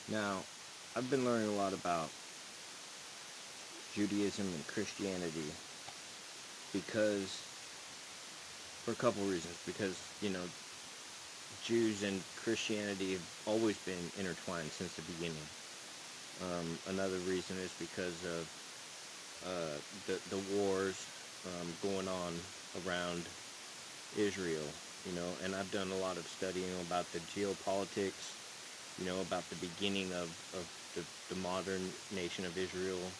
Now, I've been learning a lot about Judaism and Christianity because, for a couple reasons, because, Jews and Christianity have always been intertwined since the beginning. Another reason is because of the wars going on around Israel, and I've done a lot of studying about the geopolitics, about the beginning of the modern nation of Israel,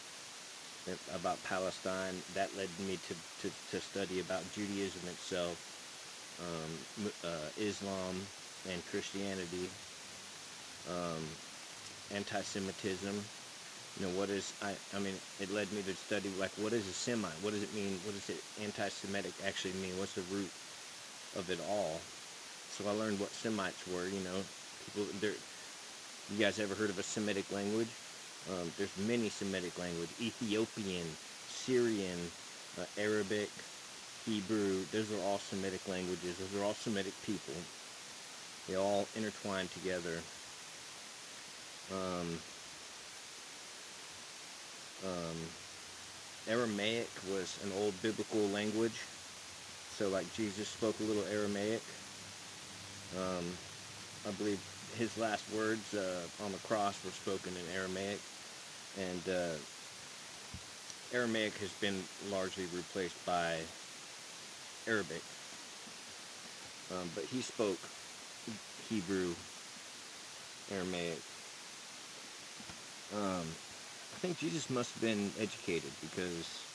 about Palestine. That led me to study about Judaism itself, Islam and Christianity, um, anti-Semitism. What is, I mean, it led me to study, like, what is a Semite? What does it mean? What does it anti-Semitic actually mean? What's the root of it all? So I learned what Semites were, people there. You guys ever heard of a Semitic language? There's many Semitic language: Ethiopian, Syrian, Arabic, Hebrew. Those are all Semitic languages. Those are all Semitic people. They all intertwine together. Um, um, Aramaic was an old biblical language. So, like, Jesus spoke a little Aramaic. Um, I believe his last words on the cross were spoken in Aramaic. And Aramaic has been largely replaced by Arabic. But he spoke Hebrew, Aramaic. I think Jesus must have been educated because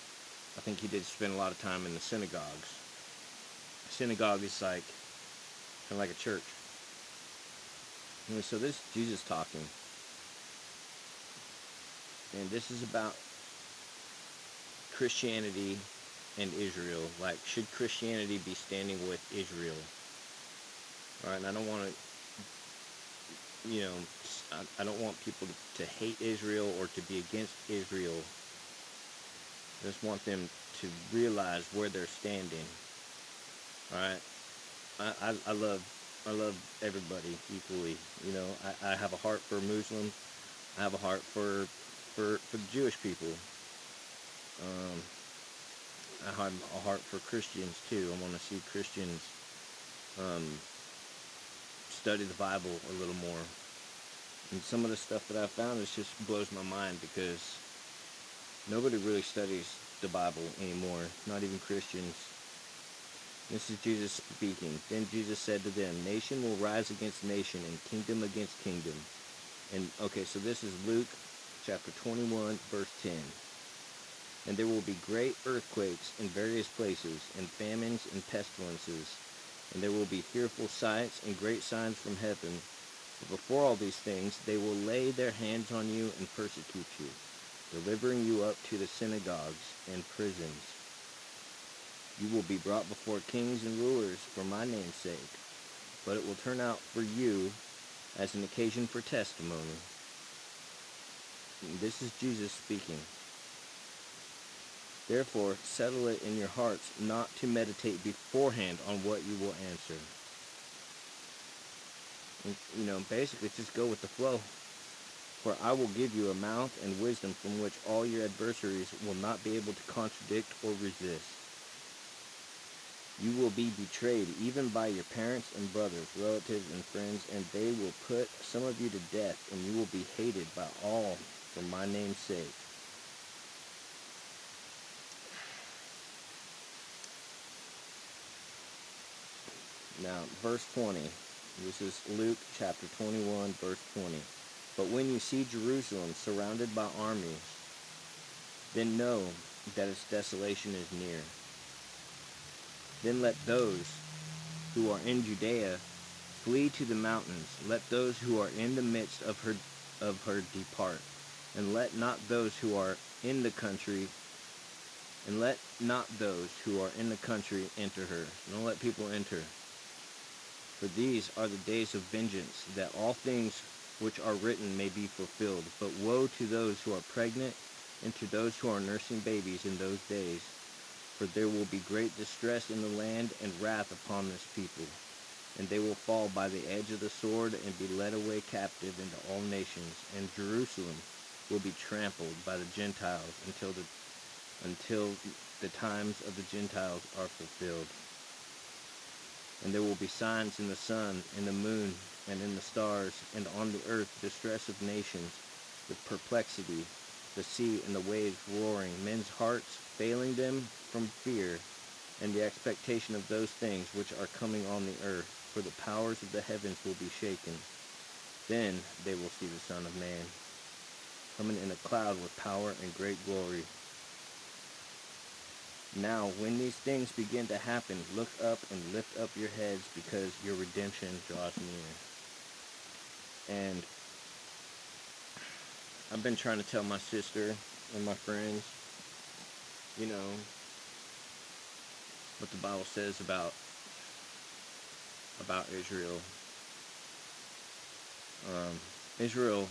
I think he did spend a lot of time in the synagogues. A synagogue is like kind of like a church. So this is Jesus talking, and this is about Christianity and Israel. Like, should Christianity be standing with Israel? All right, and I don't want to, I don't want people to hate Israel or to be against Israel. I just want them to realize where they're standing. All right, I love everybody equally. I have a heart for Muslims. I have a heart for Jewish people. Um, I have a heart for Christians too. I want to see Christians um, study the Bible a little more. And some of the stuff that I found is just blows my mind because nobody really studies the Bible anymore. Not even Christians. This is Jesus speaking. Then Jesus said to them, "Nation will rise against nation and kingdom against kingdom." And okay, so this is Luke chapter 21, verse 10. "And there will be great earthquakes in various places, and famines and pestilences, and there will be fearful sights and great signs from heaven. But before all these things, they will lay their hands on you and persecute you, delivering you up to the synagogues and prisons. You will be brought before kings and rulers for my name's sake, but it will turn out for you as an occasion for testimony." And this is Jesus speaking. "Therefore, settle it in your hearts not to meditate beforehand on what you will answer." And, basically, just go with the flow. "For I will give you a mouth and wisdom from which all your adversaries will not be able to contradict or resist. You will be betrayed even by your parents and brothers, relatives and friends, and they will put some of you to death, and you will be hated by all for my name's sake." Now, verse 20. This is Luke chapter 21, verse 20. "But when you see Jerusalem surrounded by armies, then know that its desolation is near. Then let those who are in Judea flee to the mountains. Let those who are in the midst of her depart, and let not those who are in the country enter her." Don't let people enter. "For these are the days of vengeance, that all things which are written may be fulfilled. But woe to those who are pregnant and to those who are nursing babies in those days, for there will be great distress in the land and wrath upon this people. and they will fall by the edge of the sword and be led away captive into all nations, and Jerusalem will be trampled by the Gentiles until the times of the Gentiles are fulfilled. And there will be signs in the sun, in the moon, and in the stars, and on the earth distress of nations, with perplexity, the sea and the waves roaring, men's hearts failing them from fear, and the expectation of those things which are coming on the earth, for the powers of the heavens will be shaken. Then they will see the Son of Man coming in a cloud with power and great glory. Now, when these things begin to happen, look up and lift up your heads, because your redemption draws near. And I've been trying to tell my sister and my friends, you know, what the Bible says about Israel. Israel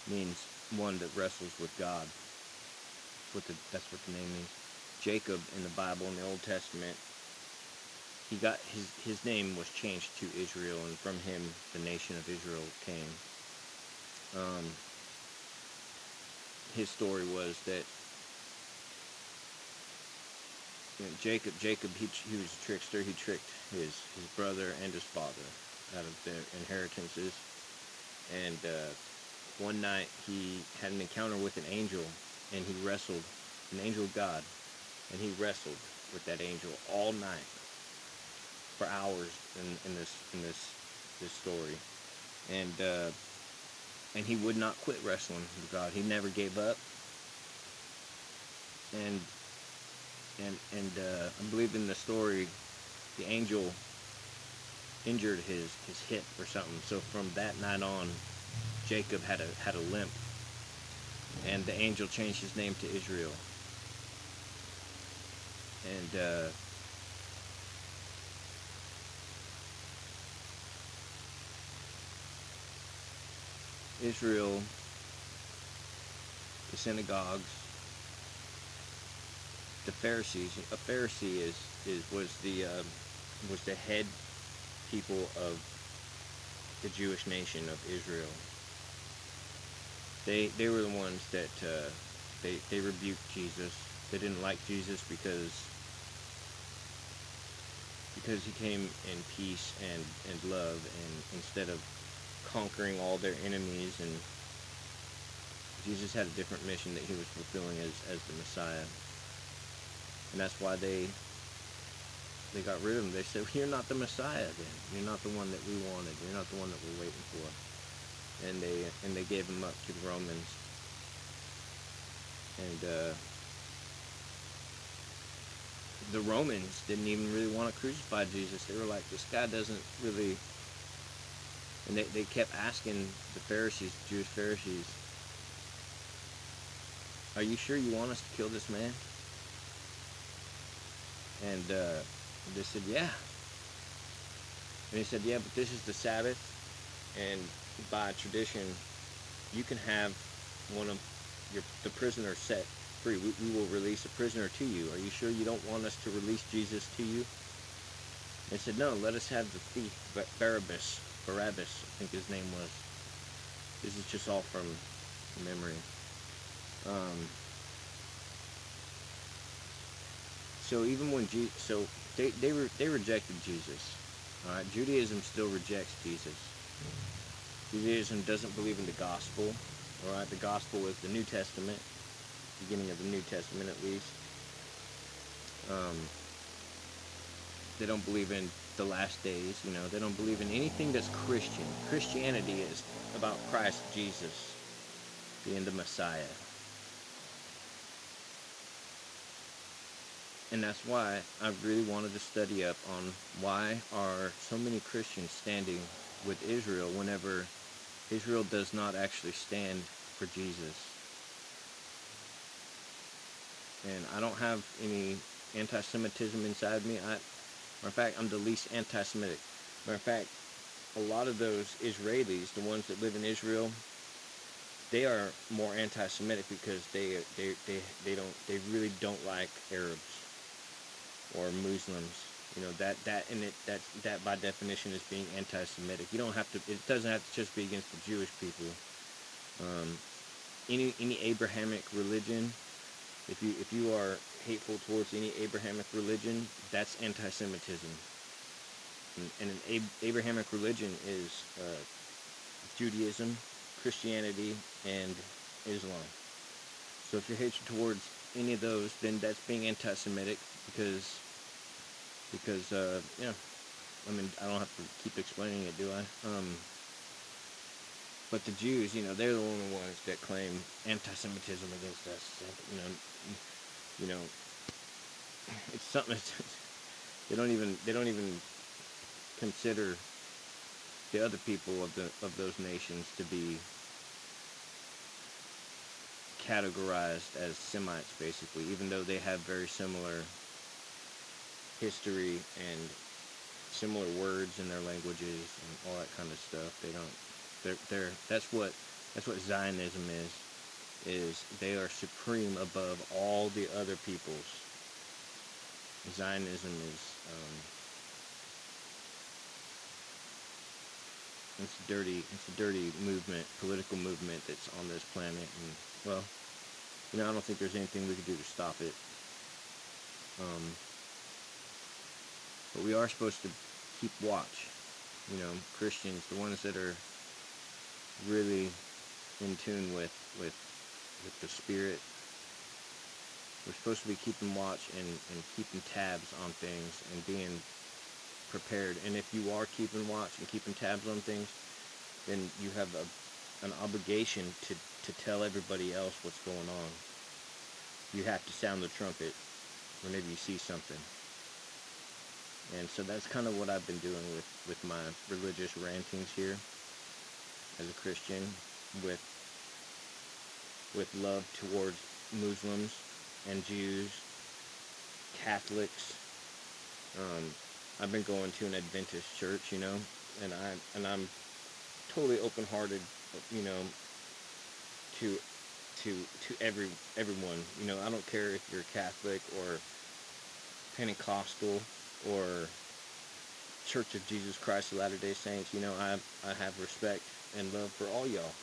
means one that wrestles with God. That's what the name means. Jacob in the Bible, in the Old Testament, he got his name was changed to Israel, and from him the nation of Israel came. His story was that, you know, Jacob he was a trickster. He tricked his brother and his father out of their inheritances, and one night he had an encounter with an angel, and he wrestled, an angel of God, and he wrestled with that angel all night for hours in this story, and he would not quit wrestling with God. He never gave up, and I believe in the story, the angel injured his hip or something. So from that night on, Jacob had a limp, and the angel changed his name to Israel. And Israel, the synagogues, the Pharisees. A Pharisee was the head people of the Jewish nation of Israel. They were the ones that they rebuked Jesus. They didn't like Jesus because he came in peace and love, and instead of conquering all their enemies, and Jesus had a different mission that he was fulfilling as the Messiah. And that's why they got rid of him. They said, "You're not the Messiah then. You're not the one that we wanted. You're not the one that we're waiting for." And they gave him up to the Romans. And the Romans didn't even really want to crucify Jesus. They were like, "This guy doesn't really..." And they kept asking the Pharisees, the Jewish Pharisees, "Are you sure you want us to kill this man?" And they said, "Yeah." And he said, "Yeah, but this is the Sabbath, and by tradition, you can have one of the prisoners set free. We will release a prisoner to you. Are you sure you don't want us to release Jesus to you?" They said, "No, let us have the thief, Barabbas, I think his name was." This is just all from memory. So even when they rejected Jesus. All right, Judaism still rejects Jesus. Judaism doesn't believe in the gospel. All right, the gospel is the New Testament, beginning of the New Testament at least. They don't believe in the last days. You know, they don't believe in anything that's Christian. Christianity is about Christ Jesus being the Messiah. And that's why I really wanted to study up on why are so many Christians standing with Israel whenever Israel does not actually stand for Jesus. And I don't have any anti-Semitism inside me. Matter of fact, I'm the least anti-Semitic. Matter of fact, a lot of those Israelis, the ones that live in Israel, they are more anti-Semitic because they really don't like Arabs or Muslims. You know, that by definition is being anti-Semitic. You don't have to. It doesn't have to just be against the Jewish people. Um, any Abrahamic religion, if you are hateful towards any Abrahamic religion, that's anti-Semitism. And an Abrahamic religion is Judaism, Christianity, and Islam. So if you're hatred towards any of those, then that's being anti-Semitic because yeah. I mean, I don't have to keep explaining it, do I? But the Jews, they're the only ones that claim anti-Semitism against us. You know, it's something that's, they don't even consider the other people of those nations to be categorized as Semites, basically, even though they have very similar history and similar words in their languages and all that kind of stuff. That's what Zionism is they are supreme above all the other peoples. Zionism is it's a dirty movement, political movement that's on this planet, and well, I don't think there's anything we can do to stop it. But we are supposed to keep watch. Christians, the ones that are really in tune with the spirit, we're supposed to be keeping watch and keeping tabs on things and being prepared. And if you are keeping watch and keeping tabs on things, then you have an obligation to tell everybody else what's going on. You have to sound the trumpet whenever you see something. And so that's kind of what I've been doing with my religious rantings here as a Christian, with love towards Muslims and Jews, Catholics. I've been going to an Adventist church, and I'm totally open-hearted, to everyone. I don't care if you're Catholic or Pentecostal or Church of Jesus Christ of Latter-day Saints. I have respect and love for all y'all.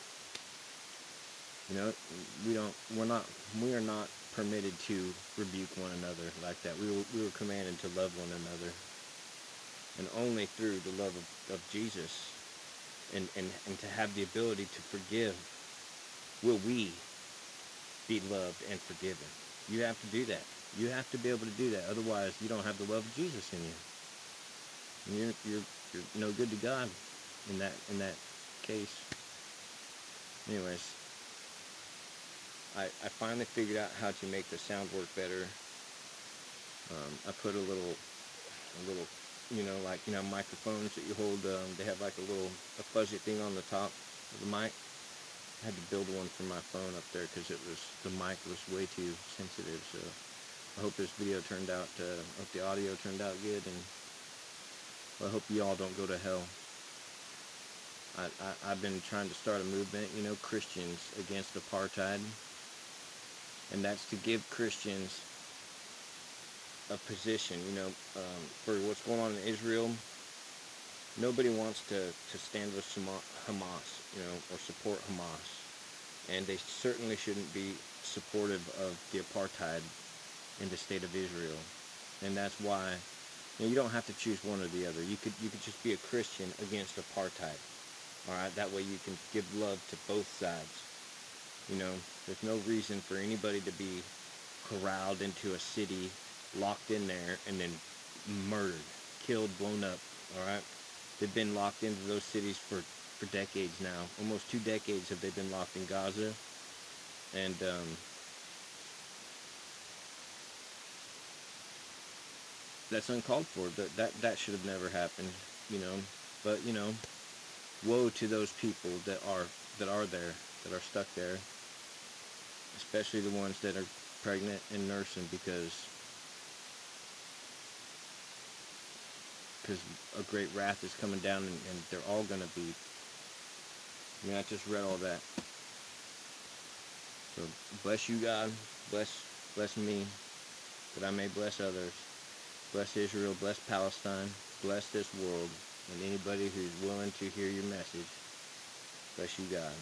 We are not permitted to rebuke one another like that. We were commanded to love one another, and only through the love of Jesus and to have the ability to forgive will we be loved and forgiven. You have to do that. You have to be able to do that. Otherwise, you don't have the love of Jesus in you. And you're no good to God in that case. Anyways, I finally figured out how to make the sound work better. I put a little like microphones that you hold. They have like a fuzzy thing on the top of the mic. I had to build one for my phone up there because the mic was way too sensitive. So I hope this video turned out. Hope the audio turned out good, and I hope you all don't go to hell. I've been trying to start a movement, Christians Against Apartheid, and that's to give Christians a position, for what's going on in Israel. Nobody wants to stand with Hamas, or support Hamas, and they certainly shouldn't be supportive of the apartheid in the state of Israel. And that's why you don't have to choose one or the other. You could just be a Christian against apartheid. All right, that way you can give love to both sides. There's no reason for anybody to be corralled into a city, locked in there, and then murdered, killed, blown up. All right, they've been locked into those cities for decades now. Almost 2 decades have they been locked in Gaza, and that's uncalled for. That should have never happened. But woe to those people that are there, that are stuck there, especially the ones that are pregnant and nursing, because a great wrath is coming down, and they're all going to be. I just read all that. So bless you, God. Bless me, that I may bless others. Bless Israel, bless Palestine, bless this world, and anybody who's willing to hear your message. Bless you, God.